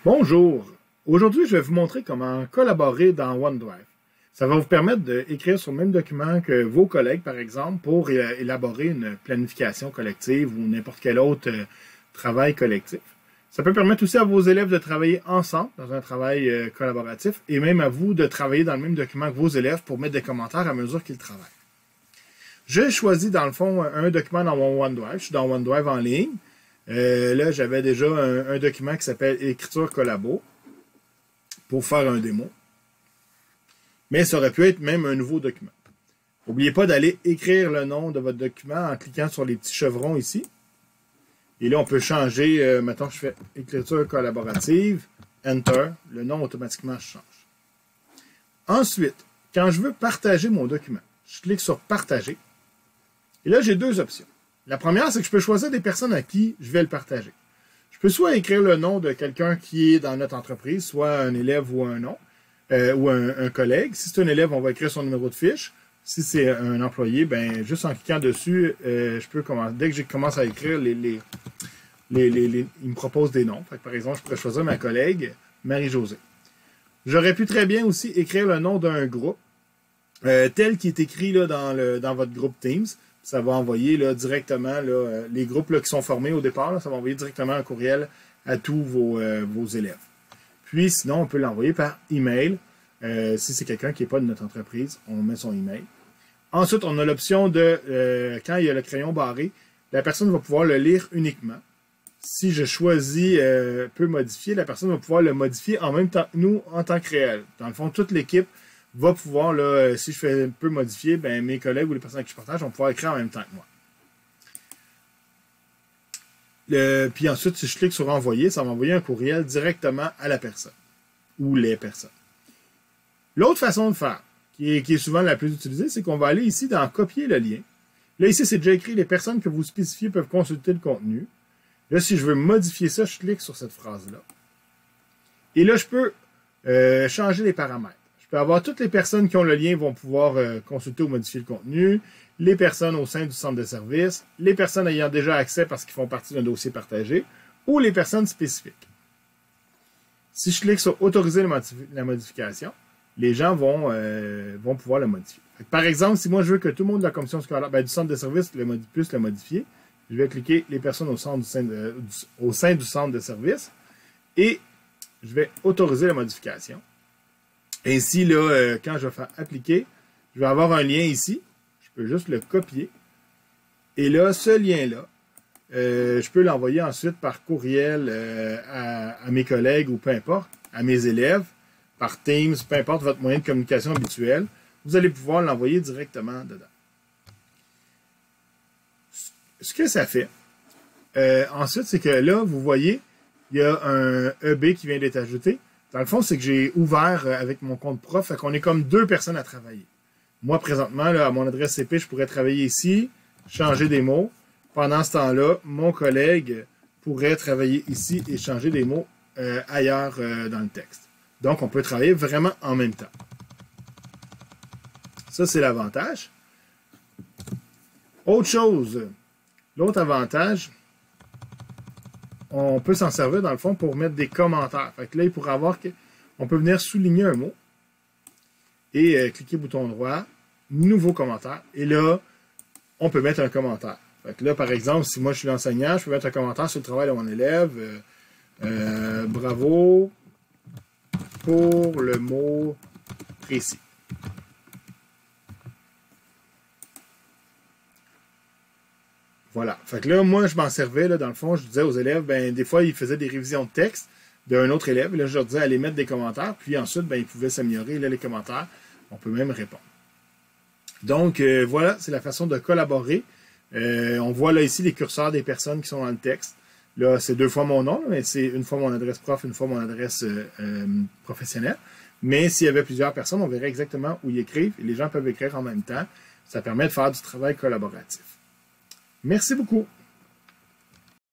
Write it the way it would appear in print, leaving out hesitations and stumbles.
Bonjour! Aujourd'hui, je vais vous montrer comment collaborer dans OneDrive. Ça va vous permettre d'écrire sur le même document que vos collègues, par exemple, pour élaborer une planification collective ou n'importe quel autre travail collectif. Ça peut permettre aussi à vos élèves de travailler ensemble dans un travail collaboratif et même à vous de travailler dans le même document que vos élèves pour mettre des commentaires à mesure qu'ils travaillent. J'ai choisi, dans le fond, un document dans mon OneDrive. Je suis dans OneDrive en ligne. Là, j'avais déjà un document qui s'appelle Écriture Collabo pour faire un démo. Mais ça aurait pu être même un nouveau document. N'oubliez pas d'aller écrire le nom de votre document en cliquant sur les petits chevrons ici. Et là, on peut changer, mettons je fais Écriture collaborative, Enter, le nom automatiquement change. Ensuite, quand je veux partager mon document, je clique sur Partager. Et là, j'ai deux options. La première, c'est que je peux choisir des personnes à qui je vais le partager. Je peux soit écrire le nom de quelqu'un qui est dans notre entreprise, soit un élève ou un nom, ou un collègue. Si c'est un élève, on va écrire son numéro de fiche. Si c'est un employé, ben juste en cliquant dessus, je peux commencer. Dès que je commence à écrire, il me propose des noms. Fait que, par exemple, je pourrais choisir ma collègue, Marie-Josée. J'aurais pu très bien aussi écrire le nom d'un groupe, tel qui est écrit là, dans votre groupe Teams. Ça va envoyer là, directement là, les groupes là, qui sont formés au départ. Là, ça va envoyer directement un courriel à tous vos élèves. Puis sinon, on peut l'envoyer par email. Si c'est quelqu'un qui n'est pas de notre entreprise, on met son email. Ensuite, on a l'option de, quand il y a le crayon barré, la personne va pouvoir le lire uniquement. Si je choisis peut modifier, la personne va pouvoir le modifier en même temps que nous en tant que réel. Dans le fond, toute l'équipe va pouvoir, là, si je fais un peu modifier, ben, mes collègues ou les personnes avec qui je partage vont pouvoir écrire en même temps que moi. Puis ensuite, si je clique sur Envoyer, ça va envoyer un courriel directement à la personne ou les personnes. L'autre façon de faire, qui est souvent la plus utilisée, c'est qu'on va aller ici dans Copier le lien. Là, ici, c'est déjà écrit, les personnes que vous spécifiez peuvent consulter le contenu. Là, si je veux modifier ça, je clique sur cette phrase-là. Et là, je peux changer les paramètres. Je peux avoir toutes les personnes qui ont le lien vont pouvoir consulter ou modifier le contenu, les personnes au sein du centre de service, les personnes ayant déjà accès parce qu'ils font partie d'un dossier partagé, ou les personnes spécifiques. Si je clique sur Autoriser la modification, les gens vont pouvoir le modifier. Par exemple, si moi je veux que tout le monde de la commission scolaire, du centre de service puisse le modifier, je vais cliquer les personnes au sein du centre de service et je vais autoriser la modification. Ainsi, là, quand je vais faire appliquer, je vais avoir un lien ici. Je peux juste le copier. Et là, ce lien-là, je peux l'envoyer ensuite par courriel à mes collègues ou peu importe, à mes élèves, par Teams, peu importe votre moyen de communication habituel. Vous allez pouvoir l'envoyer directement dedans. Ce que ça fait, ensuite, c'est que là, vous voyez, il y a un EB qui vient d'être ajouté. Dans le fond, c'est que j'ai ouvert avec mon compte prof, fait qu'on est comme deux personnes à travailler. Moi, présentement, là, à mon adresse CP, je pourrais travailler ici, changer des mots. Pendant ce temps-là, mon collègue pourrait travailler ici et changer des mots ailleurs dans le texte. Donc, on peut travailler vraiment en même temps. Ça, c'est l'avantage. Autre chose, l'autre avantage, on peut s'en servir dans le fond pour mettre des commentaires. Fait que là, il pourrait avoir on peut venir souligner un mot et cliquer bouton droit, nouveau commentaire. Et là, on peut mettre un commentaire. Fait que là, par exemple, si moi je suis l'enseignant, je peux mettre un commentaire sur le travail de mon élève. Bravo pour le mot précis. Voilà. Fait que là, moi, je m'en servais, là, dans le fond, je disais aux élèves, des fois, ils faisaient des révisions de texte d'un autre élève. Et là, je leur disais, allez mettre des commentaires. Puis ensuite, ils pouvaient s'améliorer. Là, les commentaires, on peut même répondre. Donc, voilà, c'est la façon de collaborer. On voit là ici les curseurs des personnes qui sont dans le texte. Là, c'est 2 fois mon nom, mais c'est une fois mon adresse prof, une fois mon adresse professionnelle. Mais s'il y avait plusieurs personnes, on verrait exactement où ils écrivent. Et les gens peuvent écrire en même temps. Ça permet de faire du travail collaboratif. Merci beaucoup.